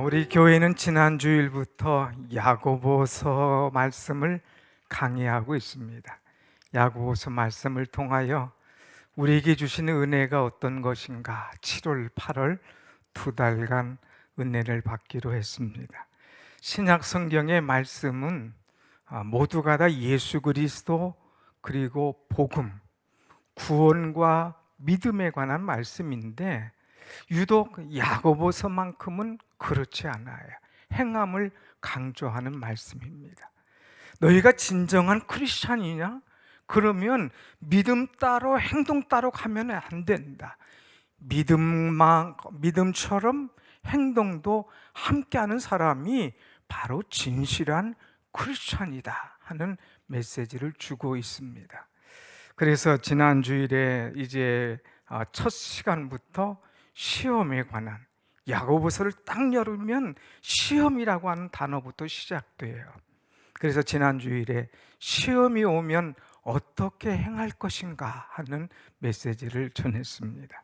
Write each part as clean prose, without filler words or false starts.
우리 교회는 지난 주일부터 야고보서 말씀을 강의하고 있습니다. 야고보서 말씀을 통하여 우리에게 주시는 은혜가 어떤 것인가 7월, 8월 두 달간 은혜를 받기로 했습니다. 신약 성경의 말씀은 모두가 다 예수 그리스도 그리고 복음, 구원과 믿음에 관한 말씀인데 유독 야고보서만큼은 그렇지 않아요. 행함을 강조하는 말씀입니다. 너희가 진정한 크리스찬이냐? 그러면 믿음 따로 행동 따로 가면 안 된다. 믿음처럼 행동도 함께하는 사람이 바로 진실한 크리스찬이다 하는 메시지를 주고 있습니다. 그래서 지난 주일에 이제 첫 시간부터 시험에 관한 야고보서를 딱 열으면 시험이라고 하는 단어부터 시작돼요. 그래서 지난 주일에 시험이 오면 어떻게 행할 것인가 하는 메시지를 전했습니다.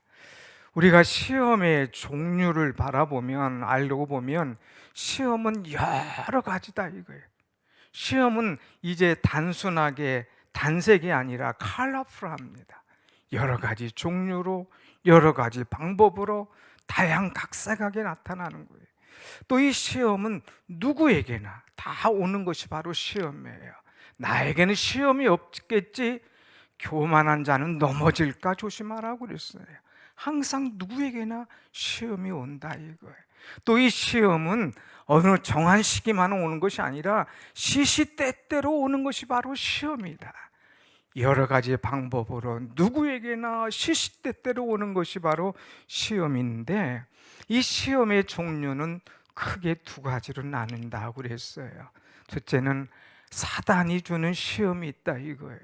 우리가 시험의 종류를 바라보면 알고 보면 시험은 여러 가지다 이거예요. 시험은 이제 단순하게 단색이 아니라 컬러풀합니다. 여러 가지 종류로 여러 가지 방법으로 다양각색하게 나타나는 거예요. 또 이 시험은 누구에게나 다 오는 것이 바로 시험이에요. 나에게는 시험이 없겠지, 교만한 자는 넘어질까 조심하라고 그랬어요. 항상 누구에게나 시험이 온다 이거예요. 또 이 시험은 어느 정한 시기만 오는 것이 아니라 시시때때로 오는 것이 바로 시험이다. 여러 가지 방법으로 누구에게나 시시때때로 오는 것이 바로 시험인데 이 시험의 종류는 크게 두 가지로 나눈다고 그랬어요. 첫째는 사단이 주는 시험이 있다 이거예요.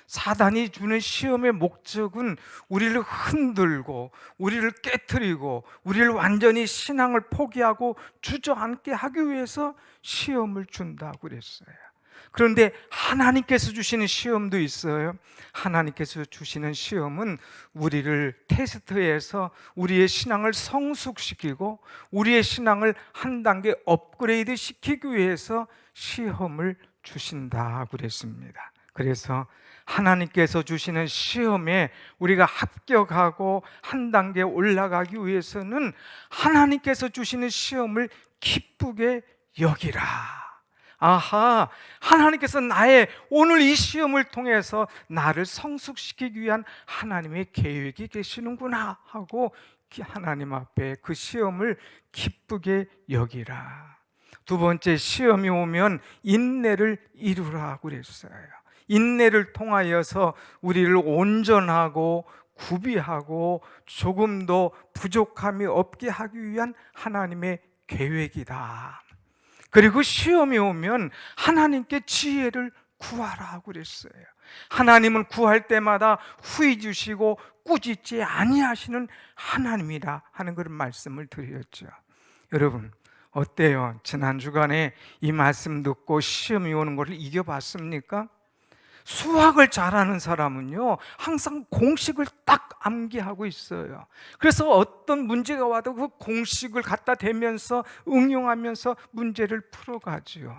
사단이 주는 시험의 목적은 우리를 흔들고 우리를 깨트리고 우리를 완전히 신앙을 포기하고 주저앉게 하기 위해서 시험을 준다고 그랬어요. 그런데 하나님께서 주시는 시험도 있어요. 하나님께서 주시는 시험은 우리를 테스트해서 우리의 신앙을 성숙시키고 우리의 신앙을 한 단계 업그레이드 시키기 위해서 시험을 주신다고 그랬습니다. 그래서 하나님께서 주시는 시험에 우리가 합격하고 한 단계 올라가기 위해서는 하나님께서 주시는 시험을 기쁘게 여기라. 아하, 하나님께서 나의 오늘 이 시험을 통해서 나를 성숙시키기 위한 하나님의 계획이 계시는구나 하고 하나님 앞에 그 시험을 기쁘게 여기라. 두 번째, 시험이 오면 인내를 이루라고 그랬어요. 인내를 통하여서 우리를 온전하고 구비하고 조금도 부족함이 없게 하기 위한 하나님의 계획이다. 그리고 시험이 오면 하나님께 지혜를 구하라고 그랬어요. 하나님은 구할 때마다 후히 주시고 꾸짖지 아니하시는 하나님이라 하는 그런 말씀을 드렸죠. 여러분 어때요? 지난 주간에 이 말씀 듣고 시험이 오는 것을 이겨봤습니까? 수학을 잘하는 사람은요 항상 공식을 딱 암기하고 있어요. 그래서 어떤 문제가 와도 그 공식을 갖다 대면서 응용하면서 문제를 풀어가지요.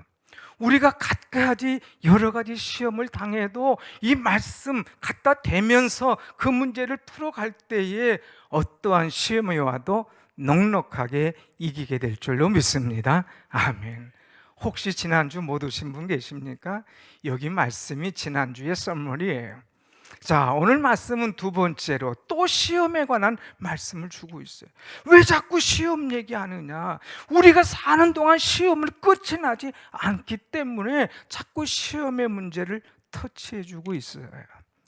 우리가 갖가지 여러 가지 시험을 당해도 이 말씀 갖다 대면서 그 문제를 풀어갈 때에 어떠한 시험이 와도 넉넉하게 이기게 될 줄로 믿습니다. 아멘. 혹시 지난주 못 오신 분 계십니까? 여기 말씀이 지난주의 썰물이에요. 자, 오늘 말씀은 두 번째로 또 시험에 관한 말씀을 주고 있어요. 왜 자꾸 시험 얘기하느냐? 우리가 사는 동안 시험을 끝이 나지 않기 때문에 자꾸 시험의 문제를 터치해 주고 있어요.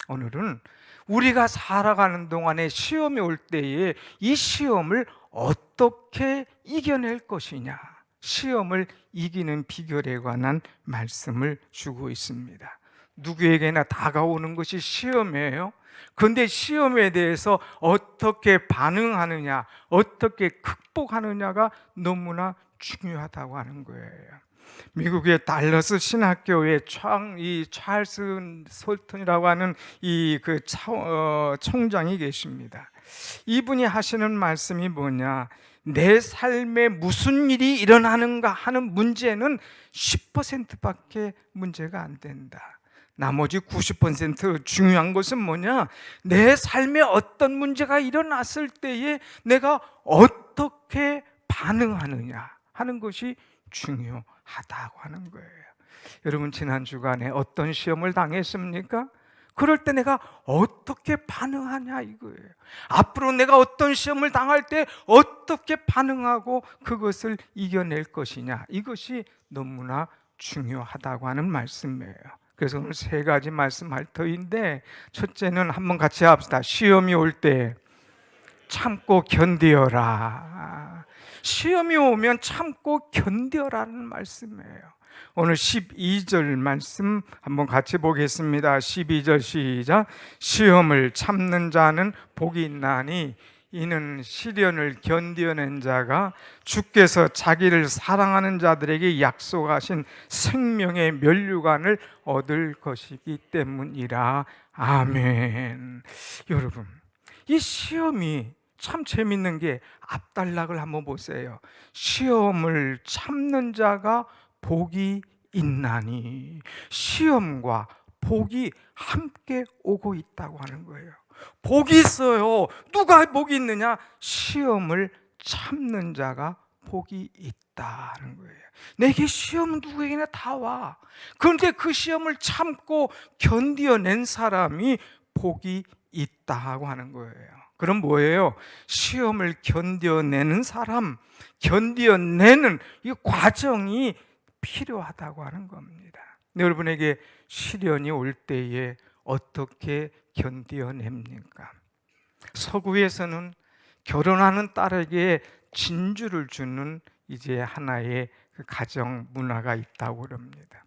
오늘은 우리가 살아가는 동안에 시험이 올 때에 이 시험을 어떻게 이겨낼 것이냐, 시험을 이기는 비결에 관한 말씀을 주고 있습니다. 누구에게나 다가오는 것이 시험이에요. 그런데 시험에 대해서 어떻게 반응하느냐, 어떻게 극복하느냐가 너무나 중요하다고 하는 거예요. 미국의 달러스 신학교의 이 찰스 솔턴이라고 하는 총장이 계십니다. 이분이 하시는 말씀이 뭐냐? 내 삶에 무슨 일이 일어나는가 하는 문제는 10%밖에 문제가 안 된다. 나머지 90% 중요한 것은 뭐냐? 내 삶에 어떤 문제가 일어났을 때에 내가 어떻게 반응하느냐 하는 것이 중요하다고 하는 거예요. 여러분, 지난 주간에 어떤 시험을 당했습니까? 그럴 때 내가 어떻게 반응하냐 이거예요. 앞으로 내가 어떤 시험을 당할 때 어떻게 반응하고 그것을 이겨낼 것이냐, 이것이 너무나 중요하다고 하는 말씀이에요. 그래서 오늘 세 가지 말씀할 터인데, 첫째는 한번 같이 합시다. 시험이 올 때 참고 견디어라. 시험이 오면 참고 견디어라는 말씀이에요. 오늘 12절 말씀 한번 같이 보겠습니다. 12절 시작. 시험을 참는 자는 복이 있나니 이는 시련을 견디어낸 자가 주께서 자기를 사랑하는 자들에게 약속하신 생명의 면류관을 얻을 것이기 때문이라. 아멘. 여러분, 이 시험이 참 재밌는 게 앞단락을 한번 보세요. 시험을 참는 자가 복이 있나니, 시험과 복이 함께 오고 있다고 하는 거예요. 복이 있어요. 누가 복이 있느냐? 시험을 참는 자가 복이 있다는 거예요. 내게 시험은 누구에게나 다 와. 그런데 그 시험을 참고 견디어낸 사람이 복이 있다고 하는 거예요. 그럼 뭐예요? 시험을 견뎌내는 사람, 견뎌내는 이 과정이 필요하다고 하는 겁니다. 여러분에게 시련이 올 때에 어떻게 견뎌냅니까? 서구에서는 결혼하는 딸에게 진주를 주는 이제 하나의 가정 문화가 있다고 그럽니다.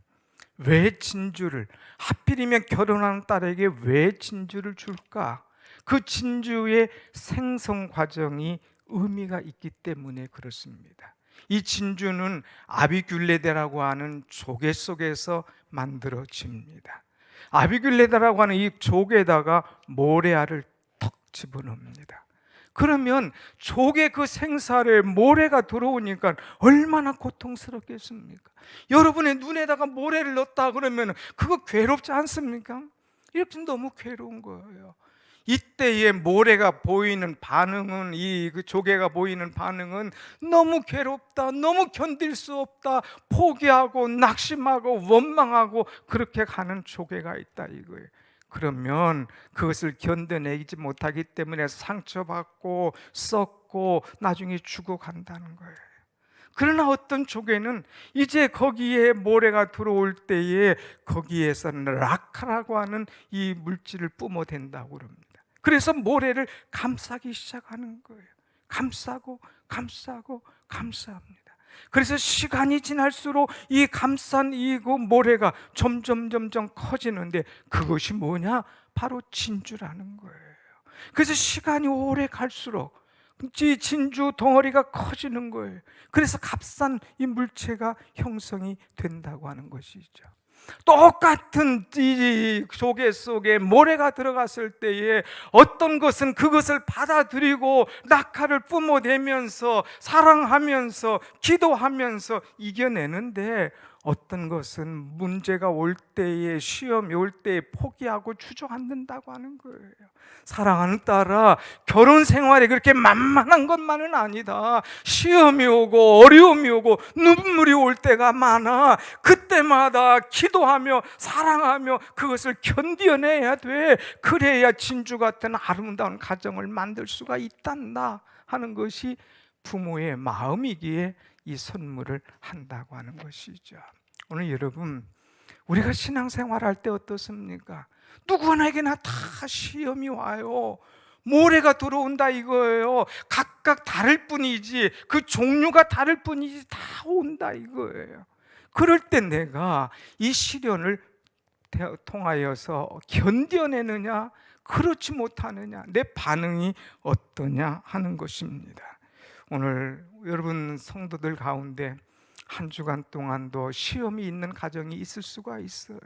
왜 진주를, 하필이면 결혼하는 딸에게 왜 진주를 줄까? 그 진주의 생성 과정이 의미가 있기 때문에 그렇습니다. 이 진주는 아비뷸레데라고 하는 조개 속에서 만들어집니다. 아비뷸레데라고 하는 이 조개에다가 모래알을 턱 집어넣습니다. 그러면 조개 그 생살에 모래가 들어오니까 얼마나 고통스럽겠습니까? 여러분의 눈에다가 모래를 넣었다 그러면 그거 괴롭지 않습니까? 이렇게 너무 괴로운 거예요. 이때에 모래가 보이는 반응은, 그 조개가 보이는 반응은 너무 괴롭다, 너무 견딜 수 없다, 포기하고 낙심하고 원망하고 그렇게 가는 조개가 있다 이거예요. 그러면 그것을 견뎌내지 못하기 때문에 상처받고 썩고 나중에 죽어간다는 거예요. 그러나 어떤 조개는 이제 거기에 모래가 들어올 때에 거기에서는 락카라고 하는 이 물질을 뿜어댄다고 그럽니다. 그래서 모래를 감싸기 시작하는 거예요. 감싸고 감싸고 감싸합니다. 그래서 시간이 지날수록 이 감싼 그 모래가 점점 커지는데 그것이 뭐냐? 바로 진주라는 거예요. 그래서 시간이 오래 갈수록 진주 덩어리가 커지는 거예요. 그래서 값싼 이 물체가 형성이 된다고 하는 것이죠. 똑같은 이 조개 속에 모래가 들어갔을 때에 어떤 것은 그것을 받아들이고 낙하를 뿜어내면서 사랑하면서 기도하면서 이겨내는데, 어떤 것은 문제가 올 때에, 시험이 올 때에 포기하고 주저앉는다고 하는 거예요. 사랑하는 딸아, 결혼 생활이 그렇게 만만한 것만은 아니다. 시험이 오고 어려움이 오고 눈물이 올 때가 많아. 그때마다 기도하며 사랑하며 그것을 견뎌내야 돼. 그래야 진주 같은 아름다운 가정을 만들 수가 있단다 하는 것이 부모의 마음이기에 이 선물을 한다고 하는 것이죠. 오늘 여러분, 우리가 신앙생활할 때 어떻습니까? 누구에게나 다 시험이 와요. 모래가 들어온다 이거예요. 각각 다를 뿐이지, 그 종류가 다를 뿐이지 다 온다 이거예요. 그럴 때 내가 이 시련을 통하여서 견뎌내느냐, 그렇지 못하느냐, 내 반응이 어떠냐 하는 것입니다. 오늘 여러분 성도들 가운데 한 주간 동안도 시험이 있는 가정이 있을 수가 있어요.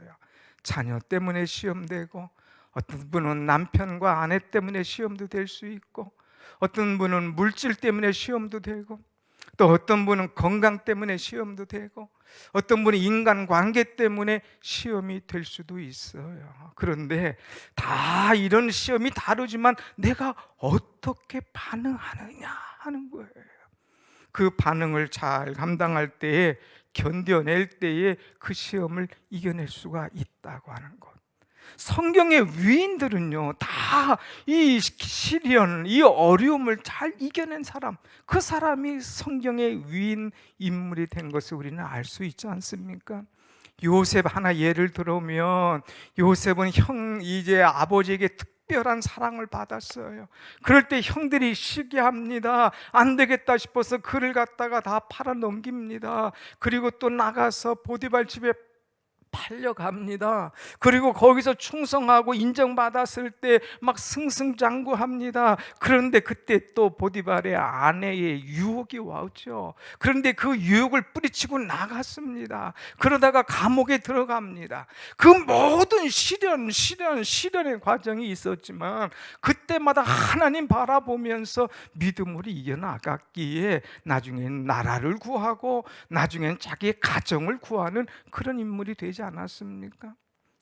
자녀 때문에 시험되고, 어떤 분은 남편과 아내 때문에 시험도 될 수 있고, 어떤 분은 물질 때문에 시험도 되고, 또 어떤 분은 건강 때문에 시험도 되고, 어떤 분은 인간관계 때문에 시험이 될 수도 있어요. 그런데 다 이런 시험이 다르지만 내가 어떻게 반응하느냐 하는 거예요. 그 반응을 잘 감당할 때에, 견뎌낼 때에 그 시험을 이겨낼 수가 있다고 하는 것. 성경의 위인들은요, 다 이 시련, 이 어려움을 잘 이겨낸 사람, 그 사람이 성경의 위인 인물이 된 것을 우리는 알 수 있지 않습니까? 요셉 하나 예를 들어보면, 요셉은 이제 아버지에게 특별한 사랑을 받았어요. 그럴 때 형들이 시기합니다. 안 되겠다 싶어서 그를 갖다가 다 팔아 넘깁니다. 그리고 또 나가서 보디발 집에 팔려갑니다. 그리고 거기서 충성하고 인정받았을 때 막 승승장구합니다. 그런데 그때 또 보디발의 아내의 유혹이 왔죠. 그런데 그 유혹을 뿌리치고 나갔습니다. 그러다가 감옥에 들어갑니다. 그 모든 시련의 과정이 있었지만 그때마다 하나님 바라보면서 믿음으로 이겨나갔기에 나중엔 나라를 구하고, 나중엔 자기의 가정을 구하는 그런 인물이 되지 않았습니까?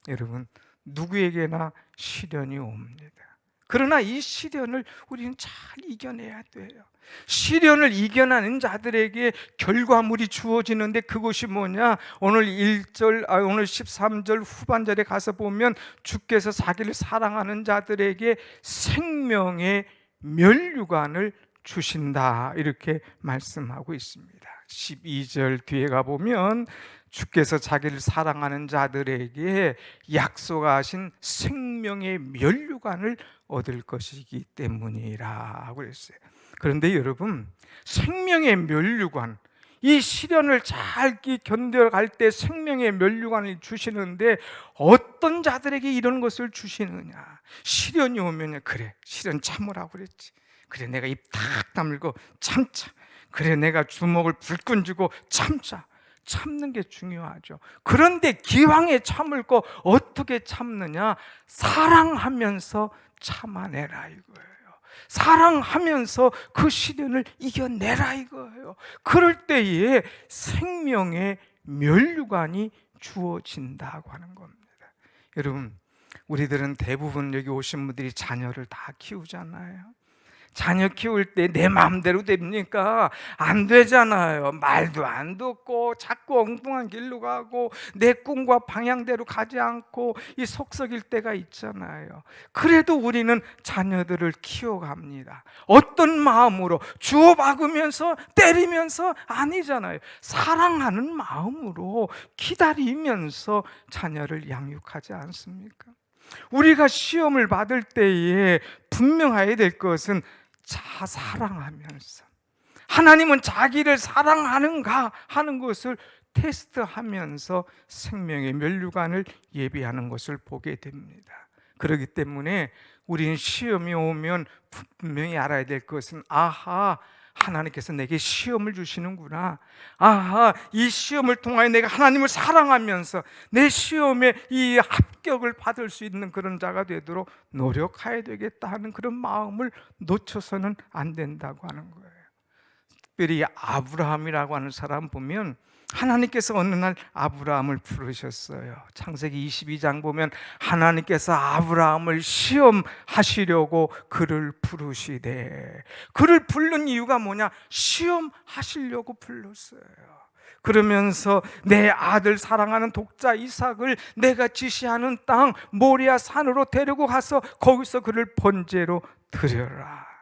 여러분, 누구에게나 시련이 옵니다. 그러나 이 시련을 우리는 잘 이겨내야 돼요. 시련을 이겨내는 자들에게 결과물이 주어지는데, 그것이 뭐냐? 오늘 13절 후반절에 가서 보면 주께서 자기를 사랑하는 자들에게 생명의 면류관을 주신다, 이렇게 말씀하고 있습니다. 12절 뒤에 가보면 주께서 자기를 사랑하는 자들에게 약속하신 생명의 면류관을 얻을 것이기 때문이라 하고 그랬어요. 그런데 여러분, 생명의 면류관, 이 시련을 잘 견뎌갈 때 생명의 면류관을 주시는데, 어떤 자들에게 이런 것을 주시느냐? 시련이 오면, 그래, 시련 참으라고 그랬지. 그래, 내가 입 탁 다물고 참자. 그래, 내가 주먹을 불끈 쥐고 참자. 참는 게 중요하죠. 그런데 기왕에 참을 거 어떻게 참느냐? 사랑하면서 참아내라 이거예요. 사랑하면서 그 시련을 이겨내라 이거예요. 그럴 때에 생명의 면류관이 주어진다고 하는 겁니다. 여러분, 우리들은 대부분 여기 오신 분들이 자녀를 다 키우잖아요. 자녀 키울 때 내 마음대로 됩니까? 안 되잖아요. 말도 안 듣고 자꾸 엉뚱한 길로 가고 내 꿈과 방향대로 가지 않고 이 속썩일 때가 있잖아요. 그래도 우리는 자녀들을 키워갑니다. 어떤 마음으로? 주워박으면서 때리면서? 아니잖아요. 사랑하는 마음으로 기다리면서 자녀를 양육하지 않습니까? 우리가 시험을 받을 때에 분명해야 될 것은 사랑하면서, 하나님은 자기를 사랑하는가 하는 것을 테스트하면서 생명의 면류관을 예비하는 것을 보게 됩니다. 그렇기 때문에 우리는 시험이 오면 분명히 알아야 될 것은, 아하, 하나님께서 내게 시험을 주시는구나. 아하, 이 시험을 통하여 내가 하나님을 사랑하면서 내 시험에 이 합격을 받을 수 있는 그런 자가 되도록 노력해야 되겠다 하는 그런 마음을 놓쳐서는 안 된다고 하는 거예요. 특별히 아브라함이라고 하는 사람 보면, 하나님께서 어느 날 아브라함을 부르셨어요. 창세기 22장 보면 하나님께서 아브라함을 시험하시려고 그를 부르시되, 그를 부른 이유가 뭐냐? 시험하시려고 불렀어요. 그러면서 내 아들 사랑하는 독자 이삭을 내가 지시하는 땅 모리아 산으로 데리고 가서 거기서 그를 번제로 드려라.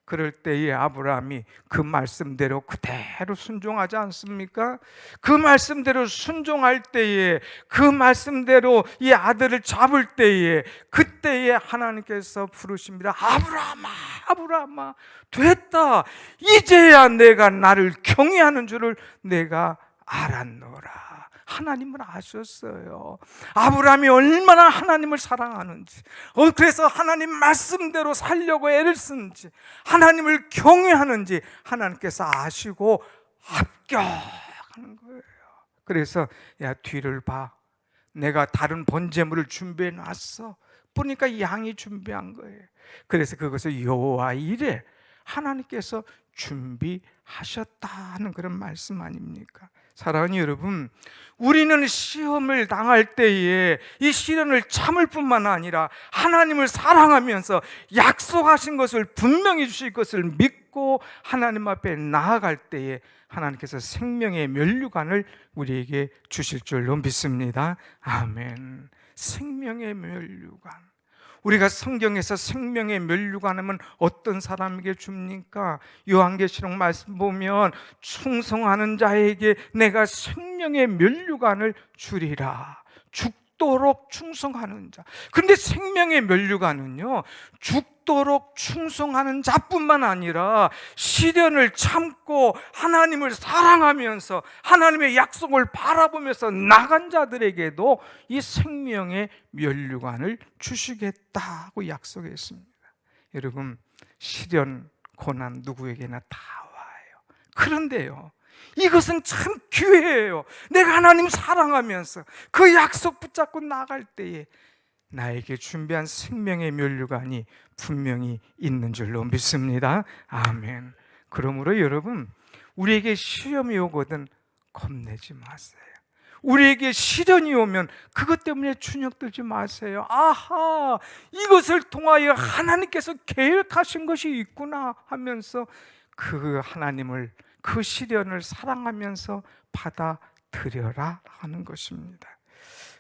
그럴 때에 아브라함이 그 말씀대로 그대로 순종하지 않습니까? 그 말씀대로 순종할 때에, 그 말씀대로 이 아들을 잡을 때에, 그때에 하나님께서 부르십니다. 아브라함아, 아브라함아, 됐다. 이제야 내가 나를 경외하는 줄을 내가 알았노라. 하나님을 아셨어요. 아브라함이 얼마나 하나님을 사랑하는지, 그래서 하나님 말씀대로 살려고 애를 쓰는지, 하나님을 경외하는지 하나님께서 아시고 합격 하는 거예요. 그래서 야, 뒤를 봐. 내가 다른 번제물을 준비해 놨어. 보니까 양이 준비한 거예요. 그래서 그것을 여호와 이레, 하나님께서 준비하셨다는 그런 말씀 아닙니까? 사랑하는 여러분, 우리는 시험을 당할 때에 이 시련을 참을 뿐만 아니라 하나님을 사랑하면서 약속하신 것을 분명히 주실 것을 믿고 하나님 앞에 나아갈 때에 하나님께서 생명의 면류관을 우리에게 주실 줄로 믿습니다. 아멘. 생명의 면류관. 우리가 성경에서 생명의 면류관 하면 어떤 사람에게 줍니까? 요한계시록 말씀 보면 충성하는 자에게 내가 생명의 면류관을 주리라. 죽도록 충성하는 자. 그런데 생명의 면류관은요, 죽도록 충성하는 자뿐만 아니라 시련을 참고 하나님을 사랑하면서 하나님의 약속을 바라보면서 나간 자들에게도 이 생명의 면류관을 주시겠다고 약속했습니다. 여러분, 시련, 고난 누구에게나 다 와요. 그런데요, 이것은 참 기회예요. 내가 하나님 사랑하면서 그 약속 붙잡고 나갈 때에 나에게 준비한 생명의 면류관이 분명히 있는 줄로 믿습니다. 아멘. 그러므로 여러분, 우리에게 시험이 오거든 겁내지 마세요. 우리에게 시련이 오면 그것 때문에 주눅들지 마세요. 아하, 이것을 통하여 하나님께서 계획하신 것이 있구나 하면서 그 하나님을, 그 시련을 사랑하면서 받아들여라 하는 것입니다.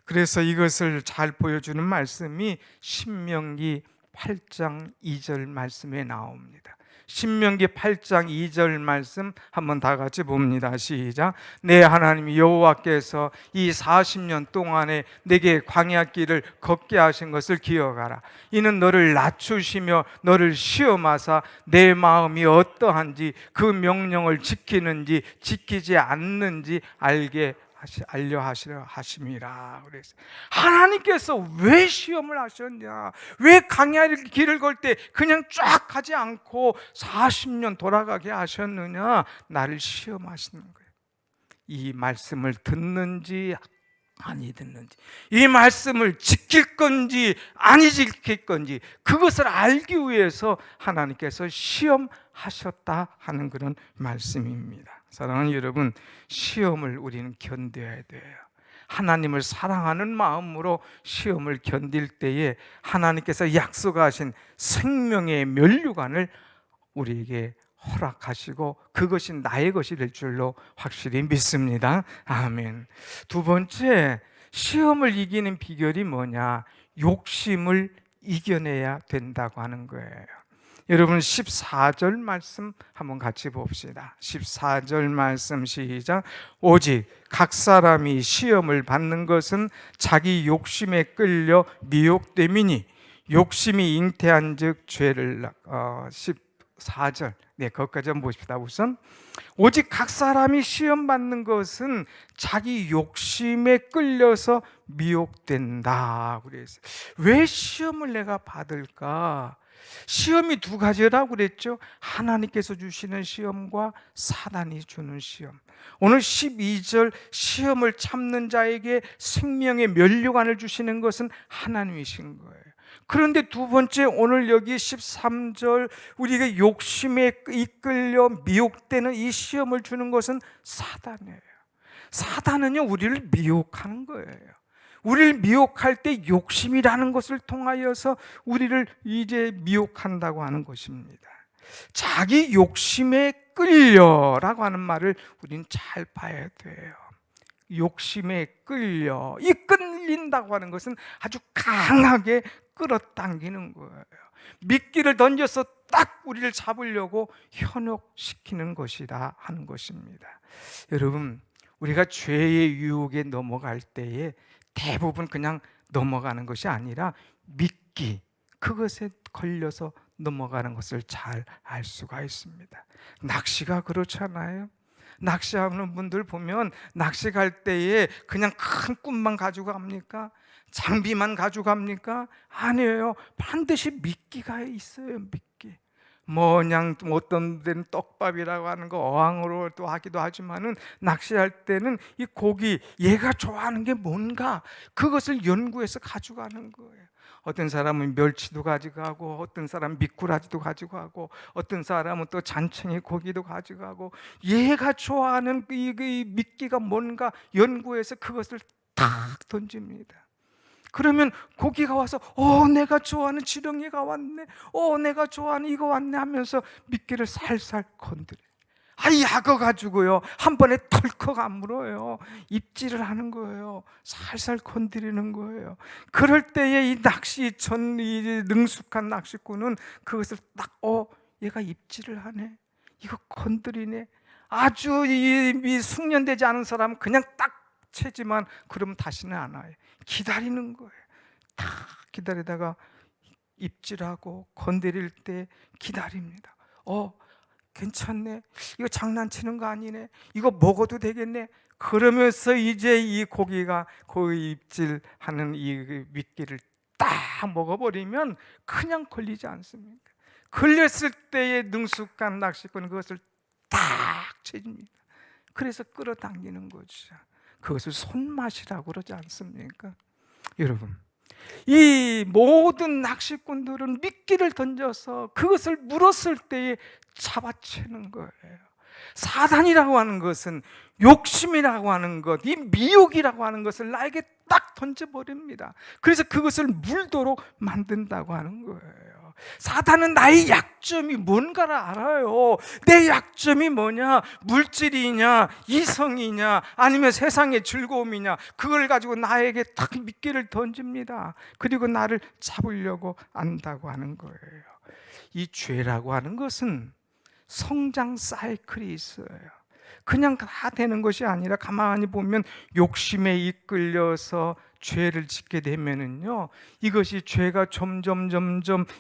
그래서 이것을 잘 보여주는 말씀이 신명기 8장 2절 말씀에 나옵니다. 신명기 8장 2절 말씀 한번 다 같이 봅니다. 시작. 내 하나님 여호와께서 이 40년 동안에 내게 광야 길을 걷게 하신 것을 기억하라. 이는 너를 낮추시며 너를 시험하사 내 마음이 어떠한지 그 명령을 지키는지 지키지 않는지 알려 하시려 하심이라. 그래서 하나님께서 왜 시험을 하셨냐? 왜 광야의 길을 걸 때 그냥 쫙 가지 않고 40년 돌아가게 하셨느냐? 나를 시험하시는 거예요. 이 말씀을 듣는지 아니 듣는지, 이 말씀을 지킬 건지 아니 지킬 건지, 그것을 알기 위해서 하나님께서 시험하셨다 하는 그런 말씀입니다. 사랑하는 여러분, 시험을 우리는 견뎌야 돼요. 하나님을 사랑하는 마음으로 시험을 견딜 때에 하나님께서 약속하신 생명의 면류관을 우리에게 허락하시고 그것이 나의 것이 될 줄로 확실히 믿습니다. 아멘. 두 번째, 시험을 이기는 비결이 뭐냐? 욕심을 이겨내야 된다고 하는 거예요. 여러분, 14절 말씀 한번 같이 봅시다. 14절 말씀 시작. 오직 각 사람이 시험을 받는 것은 자기 욕심에 끌려 미혹됨이니 욕심이 잉태한 즉 죄를 14절, 네, 거기까지 한번 보십시다. 우선 오직 각 사람이 시험 받는 것은 자기 욕심에 끌려서 미혹된다. 그래서 왜 시험을 내가 받을까? 시험이 두 가지라고 그랬죠. 하나님께서 주시는 시험과 사단이 주는 시험. 오늘 12절 시험을 참는 자에게 생명의 면류관을 주시는 것은 하나님이신 거예요. 그런데 두 번째, 오늘 여기 13절 우리가 욕심에 이끌려 미혹되는 이 시험을 주는 것은 사단이에요. 사단은요, 우리를 미혹하는 거예요. 우리를 미혹할 때 욕심이라는 것을 통하여서 우리를 이제 미혹한다고 하는 것입니다. 자기 욕심에 끌려라고 하는 말을 우리는 잘 봐야 돼요. 욕심에 끌려, 이 끌린다고 하는 것은 아주 강하게 끌어당기는 거예요. 미끼를 던져서 딱 우리를 잡으려고 현혹시키는 것이다 하는 것입니다. 여러분, 우리가 죄의 유혹에 넘어갈 때에 대부분 그냥 넘어가는 것이 아니라 미끼, 그것에 걸려서 넘어가는 것을 잘 알 수가 있습니다. 낚시가 그렇잖아요. 낚시하는 분들 보면 낚시 갈 때에 그냥 큰 꿈만 가지고 갑니까? 장비만 가지고 갑니까? 아니에요. 반드시 미끼가 있어요. 미끼. 그냥 어떤 데는 떡밥이라고 하는 거 어항으로 또 하기도 하지만은 낚시할 때는 이 고기 얘가 좋아하는 게 뭔가 그것을 연구해서 가져가는 거예요. 어떤 사람은 멸치도 가져가고, 어떤 사람은 미꾸라지도 가져가고, 어떤 사람은 또 잔챙이 고기도 가져가고, 얘가 좋아하는 이 미끼가 뭔가 연구해서 그것을 탁 던집니다. 그러면 고기가 와서 내가 좋아하는 지렁이가 왔네, 내가 좋아하는 이거 왔네 하면서 미끼를 살살 건드려. 약어 가지고요 한 번에 털컥 안 물어요. 입질을 하는 거예요. 살살 건드리는 거예요. 그럴 때에 이 이 능숙한 낚시꾼은 그것을 딱 얘가 입질을 하네, 이거 건드리네. 아주 이 숙련되지 않은 사람은 그냥 딱 채지만 그러면 다시는 안 와요. 기다리는 거예요. 다 기다리다가 입질하고 건드릴 때 기다립니다. 괜찮네, 이거 장난치는 거 아니네, 이거 먹어도 되겠네. 그러면서 이제 이 고기가 그 입질하는 이 미끼를 딱 먹어버리면 그냥 걸리지 않습니까? 걸렸을 때의 능숙한 낚시꾼은 그것을 딱 채집니다. 그래서 끌어당기는 거죠. 그것을 손맛이라고 그러지 않습니까? 여러분, 이 모든 낚시꾼들은 미끼를 던져서 그것을 물었을 때에 잡아채는 거예요. 사단이라고 하는 것은 욕심이라고 하는 것, 이 미혹이라고 하는 것을 나에게 딱 던져버립니다. 그래서 그것을 물도록 만든다고 하는 거예요. 사단은 나의 약점이 뭔가를 알아요. 내 약점이 뭐냐? 물질이냐, 이성이냐, 아니면 세상의 즐거움이냐, 그걸 가지고 나에게 딱 미끼를 던집니다. 그리고 나를 잡으려고 안다고 하는 거예요. 이 죄라고 하는 것은 성장 사이클이 있어요. 그냥 다 되는 것이 아니라 가만히 보면 욕심에 이끌려서 죄를 짓게 되면은요, 이것이 죄가 점점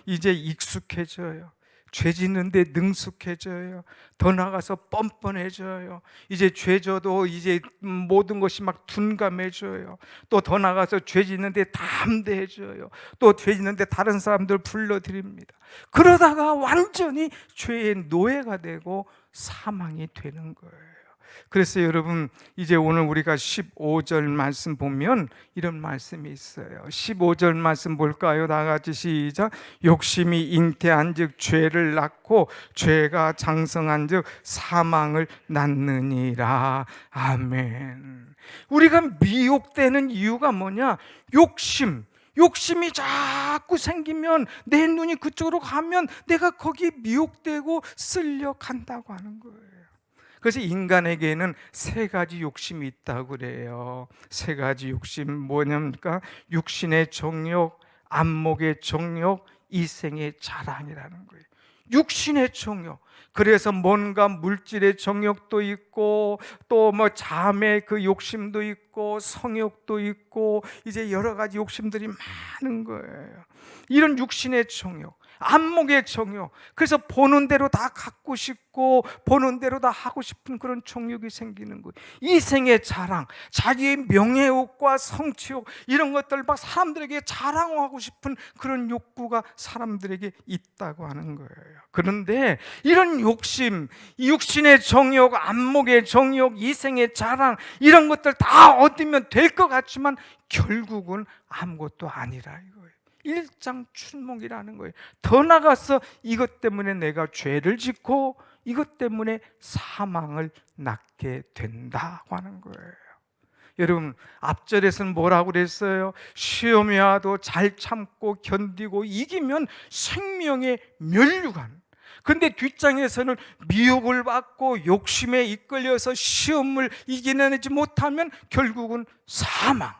이제 익숙해져요. 죄 짓는데 능숙해져요. 더 나아가서 뻔뻔해져요. 이제 죄져도 이제 모든 것이 막 둔감해져요. 또 더 나아가서 죄 짓는데 담대해져요. 또 죄 짓는데 다른 사람들 불러드립니다. 그러다가 완전히 죄의 노예가 되고 사망이 되는 거예요. 그래서 여러분, 이제 오늘 우리가 15절 말씀 보면 이런 말씀이 있어요. 15절 말씀 볼까요? 다 같이 시작. 욕심이 잉태한 즉 죄를 낳고 죄가 장성한 즉 사망을 낳느니라. 아멘. 우리가 미혹되는 이유가 뭐냐? 욕심이 자꾸 생기면, 내 눈이 그쪽으로 가면 내가 거기에 미혹되고 쓸려간다고 하는 거예요. 그래서 인간에게는 세 가지 욕심이 있다고 그래요. 세 가지 욕심 뭐냐니까 육신의 정욕, 안목의 정욕, 이생의 자랑이라는 거예요. 육신의 정욕. 그래서 뭔가 물질의 정욕도 있고, 또 뭐 잠의 그 욕심도 있고, 성욕도 있고, 이제 여러 가지 욕심들이 많은 거예요. 이런 육신의 정욕, 안목의 정욕. 그래서 보는 대로 다 갖고 싶고 보는 대로 다 하고 싶은 그런 정욕이 생기는 거예요. 이생의 자랑, 자기의 명예욕과 성취욕, 이런 것들 막 사람들에게 자랑하고 싶은 그런 욕구가 사람들에게 있다고 하는 거예요. 그런데 이런 욕심, 육신의 정욕, 안목의 정욕, 이생의 자랑, 이런 것들 다 얻으면 될 것 같지만 결국은 아무것도 아니라 이거예요. 일장춘몽이라는 거예요. 더 나가서 이것 때문에 내가 죄를 짓고 이것 때문에 사망을 낳게 된다고 하는 거예요. 여러분, 앞절에서는 뭐라고 그랬어요? 시험이 와도 잘 참고 견디고 이기면 생명의 면류관. 근데 뒷장에서는 미혹을 받고 욕심에 이끌려서 시험을 이겨내지 못하면 결국은 사망.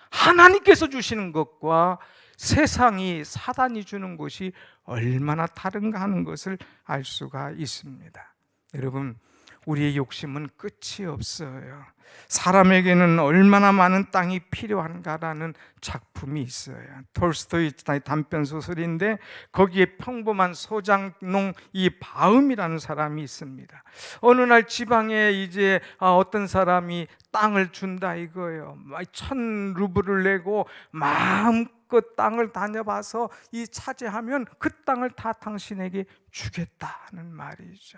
하나님께서 주시는 것과 세상이, 사단이 주는 것이 얼마나 다른가 하는 것을 알 수가 있습니다. 여러분, 우리의 욕심은 끝이 없어요. 사람에게는 얼마나 많은 땅이 필요한가라는 작품이 있어요. 톨스토이 단편 소설인데 거기에 평범한 소장농 이 바움이라는 사람이 있습니다. 어느 날 지방에 이제 어떤 사람이 땅을 준다 이거예요. 1,000 루블을 내고 마음껏 마음껏 땅을 다녀봐서 이 차지하면 그 땅을 다 당신에게 주겠다는 말이죠.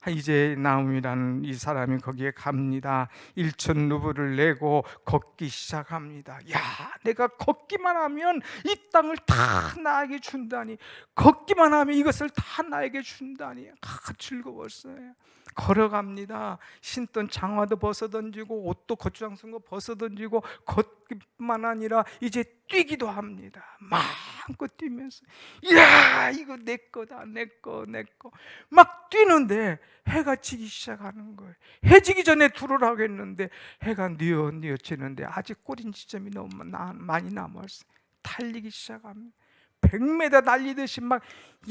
이제 나움이라는 이 사람이 거기에 갑니다. 1,000루블을 내고 걷기 시작합니다. 야, 내가 걷기만 하면 이 땅을 다 나에게 준다니, 걷기만 하면 이것을 다 나에게 준다니, 즐거웠어요. 걸어갑니다. 신던 장화도 벗어던지고 옷도 거추장 쓴 거 벗어던지고 걷기만 아니라 이제 뛰기도 합니다. 마음껏 뛰면서 야, 이거 내 거다, 내 거, 내 거. 막 뛰는데 해가 지기 시작하는 거예요. 해 지기 전에 들어오라고 했는데 해가 뉘어지는데 아직 꼬린 지점이 너무 많이 남았어요. 달리기 시작합니다. 100m 달리듯이 막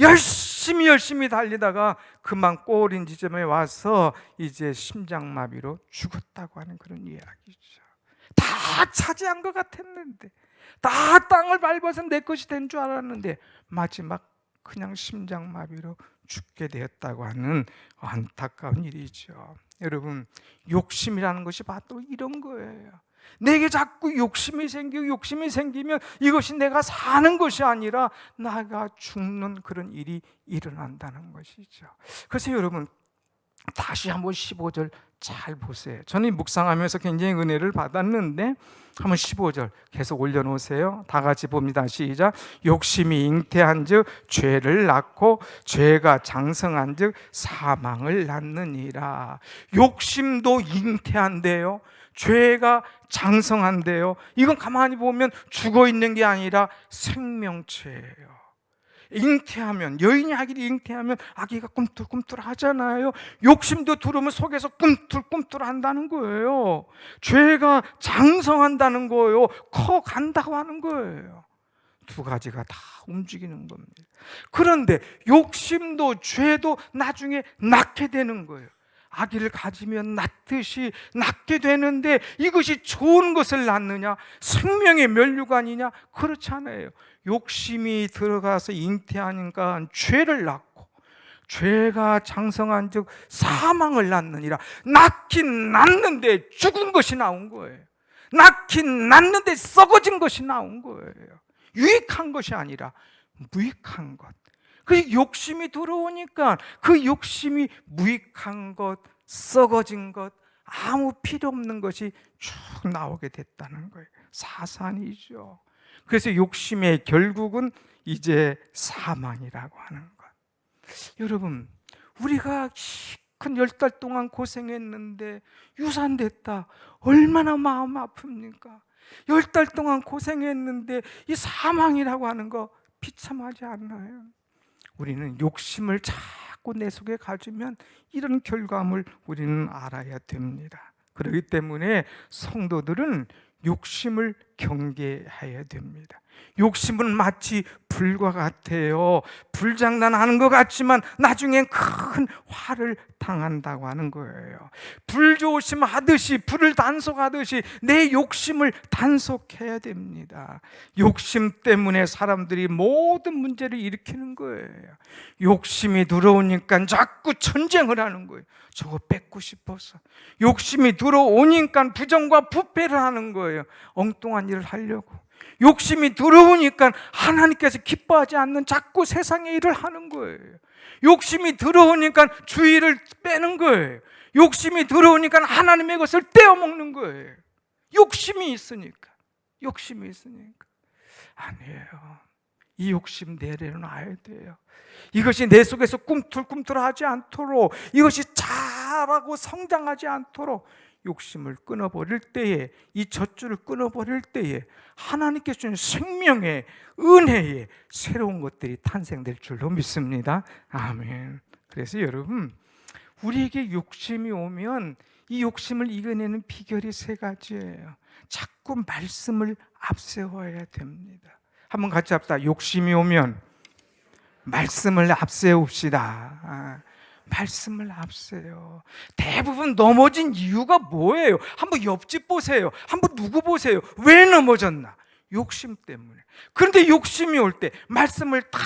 열심히 달리다가 그만 꼬린 지점에 와서 이제 심장마비로 죽었다고 하는 그런 이야기죠. 다 차지한 것 같았는데, 다 땅을 밟아서 내 것이 된 줄 알았는데 마지막 그냥 심장마비로 죽게 되었다고 하는 안타까운 일이죠. 여러분, 욕심이라는 것이 바로 이런 거예요. 내게 자꾸 욕심이 생기면 이것이 내가 사는 것이 아니라 나가 죽는 그런 일이 일어난다는 것이죠. 그래서 여러분, 다시 한번 15절 잘 보세요. 저는 묵상하면서 굉장히 은혜를 받았는데 한번 15절 계속 올려놓으세요. 다 같이 봅니다. 시작. 욕심이 잉태한 즉 죄를 낳고 죄가 장성한 즉 사망을 낳느니라. 욕심도 잉태한대요. 죄가 장성한데요. 이건 가만히 보면 죽어있는 게 아니라 생명체예요. 잉태하면, 여인이 아기를 잉태하면 아기가 꿈틀꿈틀 하잖아요. 욕심도 들으면 속에서 꿈틀꿈틀 한다는 거예요. 죄가 장성한다는 거예요. 커간다고 하는 거예요. 두 가지가 다 움직이는 겁니다. 그런데 욕심도 죄도 나중에 낳게 되는 거예요. 아기를 가지면 낳듯이 낳게 되는데 이것이 좋은 것을 낳느냐, 생명의 면류관이냐? 그렇지 않아요. 욕심이 들어가서 잉태하니까 죄를 낳고 죄가 장성한 즉 사망을 낳느니라. 낳긴 낳는데 죽은 것이 나온 거예요. 낳긴 낳는데 썩어진 것이 나온 거예요. 유익한 것이 아니라 무익한 것. 그 욕심이 들어오니까 그 욕심이 무익한 것, 썩어진 것, 아무 필요 없는 것이 쭉 나오게 됐다는 거예요. 사산이죠. 그래서 욕심의 결국은 이제 사망이라고 하는 것. 여러분, 우리가 큰 10달 동안 고생했는데 유산됐다. 얼마나 마음 아픕니까? 10달 동안 고생했는데 이 사망이라고 하는 거 비참하지 않나요? 우리는 욕심을 자꾸 내 속에 가지면 이런 결과물 우리는 알아야 됩니다. 그렇기 때문에 성도들은 욕심을 경계해야 됩니다. 욕심은 마치 불과 같아요. 불장난하는 것 같지만 나중엔 큰 화를 당한다고 하는 거예요. 불조심하듯이, 불을 단속하듯이 내 욕심을 단속해야 됩니다. 욕심 때문에 사람들이 모든 문제를 일으키는 거예요. 욕심이 들어오니까 자꾸 전쟁을 하는 거예요. 저거 뺏고 싶어서. 욕심이 들어오니까 부정과 부패를 하는 거예요. 엉뚱한 일을 하려고. 욕심이 들어오니까 하나님께서 기뻐하지 않는 자꾸 세상의 일을 하는 거예요. 욕심이 들어오니까 주의를 빼는 거예요. 욕심이 들어오니까 하나님의 것을 떼어먹는 거예요. 욕심이 있으니까. 아니에요. 이 욕심 내려놔야 돼요. 이것이 내 속에서 꿈틀꿈틀하지 않도록, 이것이 자라고 성장하지 않도록 욕심을 끊어버릴 때에, 이 젖줄을 끊어버릴 때에 하나님께 주신 생명의 은혜의 새로운 것들이 탄생될 줄로 믿습니다. 아멘. 그래서 여러분, 우리에게 욕심이 오면 이 욕심을 이겨내는 비결이 세 가지예요. 자꾸 말씀을 앞세워야 됩니다. 한번 같이 합시다. 욕심이 오면 말씀을 앞세웁시다. 말씀을 앞세요. 대부분 넘어진 이유가 뭐예요? 한번 옆집 보세요. 한번 누구 보세요. 왜 넘어졌나? 욕심 때문에. 그런데 욕심이 올 때 말씀을 다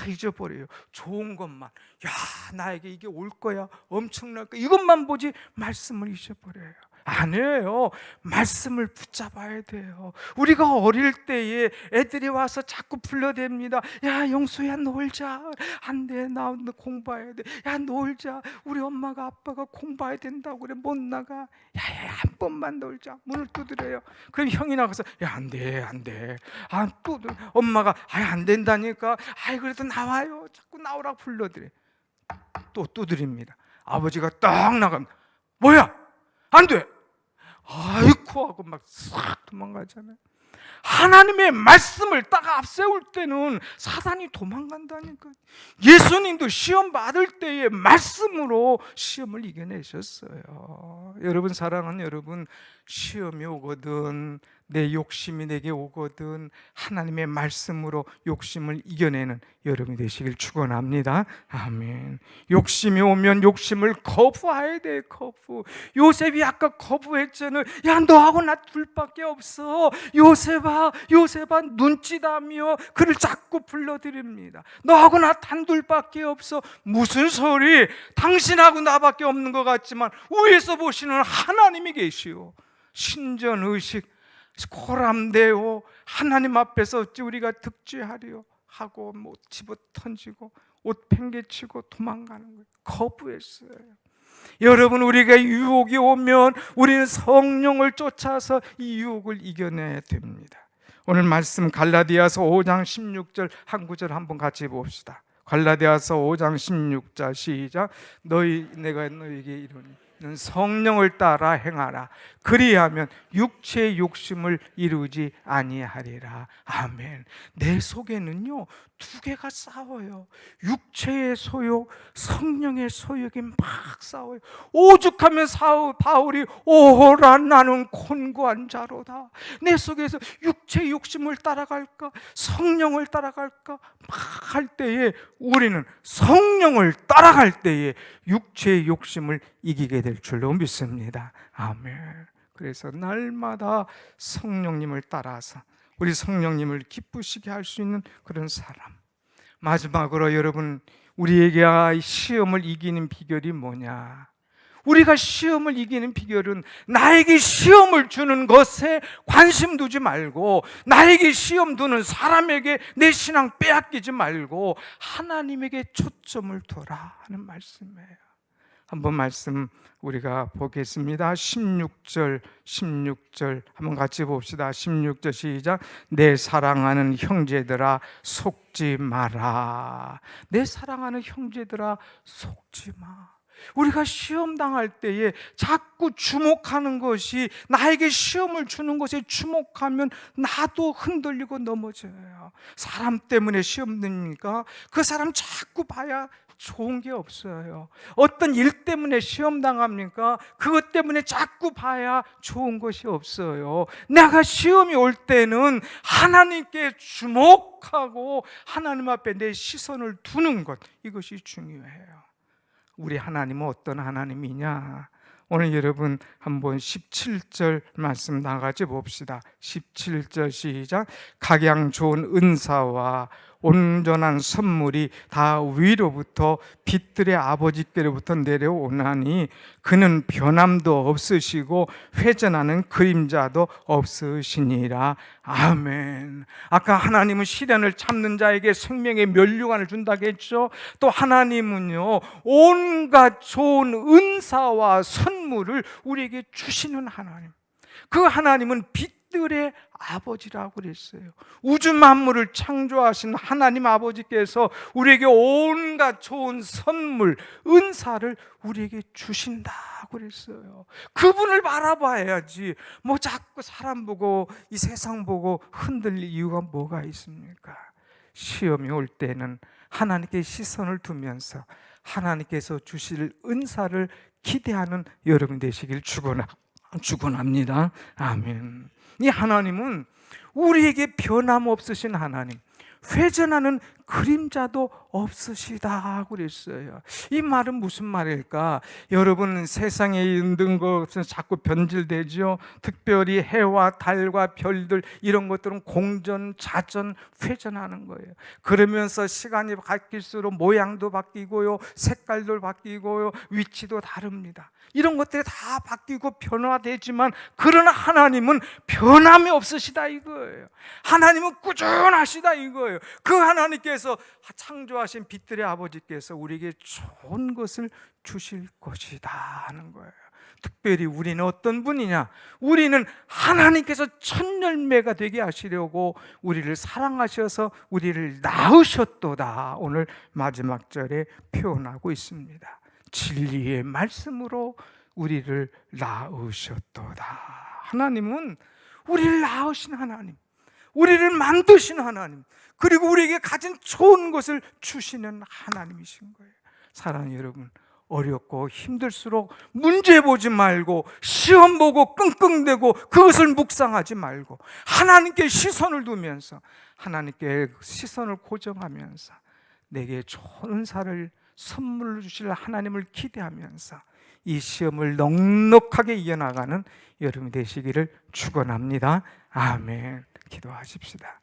잊어버려요. 좋은 것만, 야, 나에게 이게 올 거야, 엄청날 거야, 이것만 보지 말씀을 잊어버려요. 아니에요. 말씀을 붙잡아야 돼요. 우리가 어릴 때에 애들이 와서 자꾸 불러댑니다. 야, 영수야, 놀자. 안 돼, 나 공부해야 돼. 야, 놀자. 우리 엄마가 아빠가 공부해야 된다고 그래. 못 나가. 야, 한 번만 놀자. 문을 두드려요. 그럼 형이 나가서 야, 안 돼, 안 돼. 아, 또 엄마가 안 된다니까. 그래도 나와요. 자꾸 나오라고 불러드려. 또 두드립니다. 아버지가 딱 나가면 뭐야? 안 돼. 아이쿠 하고 막 싹 도망가잖아요. 하나님의 말씀을 딱 앞세울 때는 사단이 도망간다니까. 예수님도 시험 받을 때의 말씀으로 시험을 이겨내셨어요. 여러분, 사랑하는 여러분, 시험이 오거든, 내 욕심이 내게 오거든, 하나님의 말씀으로 욕심을 이겨내는 여러분이 되시길 축원합니다. 아멘. 욕심이 오면 욕심을 거부해야 돼. 거부. 요셉이 아까 거부했잖아요. 야, 너하고 나 둘밖에 없어. 요셉아, 요셉아, 눈치다며 그를 자꾸 불러드립니다. 너하고 나 단둘밖에 없어. 무슨 소리? 당신하고 나밖에 없는 것 같지만 위에서 보시는 하나님이 계시오. 신전의식, 고람되어 하나님 앞에서 어찌 우리가 득죄하리요 하고 집어 던지고 옷 팽개치고 도망가는 거예요. 거부했어요. 여러분, 우리가 유혹이 오면 우리는 성령을 쫓아서 이 유혹을 이겨내야 됩니다. 오늘 말씀 갈라디아서 5장 16절 한 구절 한번 같이 봅시다. 갈라디아서 5장 16절 시작. 내가 너희에게 이르노니 너는 성령을 따라 행하라. 그리하면 육체의 욕심을 이루지 아니하리라. 아멘. 내 속에는요, 두 개가 싸워요. 육체의 소욕, 성령의 소욕이 막 싸워요. 오죽하면 바울이 오호라 나는 곤고한 자로다. 내 속에서 육체의 욕심을 따라갈까, 성령을 따라갈까 막 할 때에 우리는 성령을 따라갈 때에 육체의 욕심을 이기게 될 줄로 믿습니다. 아멘. 그래서 날마다 성령님을 따라서 우리 성령님을 기쁘시게 할 수 있는 그런 사람. 마지막으로 여러분, 우리에게 시험을 이기는 비결이 뭐냐? 우리가 시험을 이기는 비결은 나에게 시험을 주는 것에 관심 두지 말고, 나에게 시험 두는 사람에게 내 신앙 빼앗기지 말고 하나님에게 초점을 둬라 하는 말씀이에요. 한번 말씀 우리가 보겠습니다. 16절 한번 같이 봅시다. 16절 시작. 내 사랑하는 형제들아 속지 마라. 내 사랑하는 형제들아 속지 마. 우리가 시험 당할 때에 자꾸 주목하는 것이, 나에게 시험을 주는 것에 주목하면 나도 흔들리고 넘어져요. 사람 때문에 시험 듭니까? 그 사람 자꾸 봐야 좋은 게 없어요. 어떤 일 때문에 시험 당합니까? 그것 때문에 자꾸 봐야 좋은 것이 없어요. 내가 시험이 올 때는 하나님께 주목하고 하나님 앞에 내 시선을 두는 것, 이것이 중요해요. 우리 하나님은 어떤 하나님이냐? 오늘 여러분 한번 17절 말씀 나가지 봅시다. 17절 시작. 각양 좋은 은사와 온전한 선물이 다 위로부터 빛들의 아버지께로부터 내려오나니 그는 변함도 없으시고 회전하는 그림자도 없으시니라. 아멘. 아까 하나님은 시련을 참는 자에게 생명의 면류관을 준다고 했죠. 또 하나님은요, 온갖 좋은 은사와 선물을 우리에게 주시는 하나님. 그 하나님은 빛들의 아버지라고 그랬어요. 우주 만물을 창조하신 하나님 아버지께서 우리에게 온갖 좋은 선물, 은사를 우리에게 주신다고 그랬어요. 그분을 바라봐야지 자꾸 사람 보고 이 세상 보고 흔들릴 이유가 뭐가 있습니까? 시험이 올 때는 하나님께 시선을 두면서 하나님께서 주실 은사를 기대하는 여러분 되시길 축원합니다. 아멘. 이 하나님은 우리에게 변함없으신 하나님, 회전하는 그림자도 없으시다 그랬어요. 이 말은 무슨 말일까? 여러분, 세상에 있는 것은 자꾸 변질되죠. 특별히 해와 달과 별들, 이런 것들은 공전, 자전, 회전하는 거예요. 그러면서 시간이 바뀔수록 모양도 바뀌고요, 색깔도 바뀌고요, 위치도 다릅니다. 이런 것들이 다 바뀌고 변화되지만, 그러나 하나님은 변함이 없으시다 이거예요. 하나님은 꾸준하시다 이거예요. 그 하나님께서, 창조하신 빛들의 아버지께서 우리에게 좋은 것을 주실 것이다 하는 거예요. 특별히 우리는 어떤 분이냐? 우리는 하나님께서 첫 열매가 되게 하시려고 우리를 사랑하셔서 우리를 낳으셨도다. 오늘 마지막 절에 표현하고 있습니다. 진리의 말씀으로 우리를 낳으셨도다. 하나님은 우리를 낳으신 하나님, 우리를 만드신 하나님, 그리고 우리에게 가진 좋은 것을 주시는 하나님이신 거예요. 사랑하는 여러분, 어렵고 힘들수록 문제 보지 말고, 시험 보고 끙끙대고 그것을 묵상하지 말고, 하나님께 시선을 두면서, 하나님께 시선을 고정하면서, 내게 좋은 은사를 선물로 주실 하나님을 기대하면서 이 시험을 넉넉하게 이겨나가는 여러분이 되시기를 축원합니다. 아멘. 기도하십시다.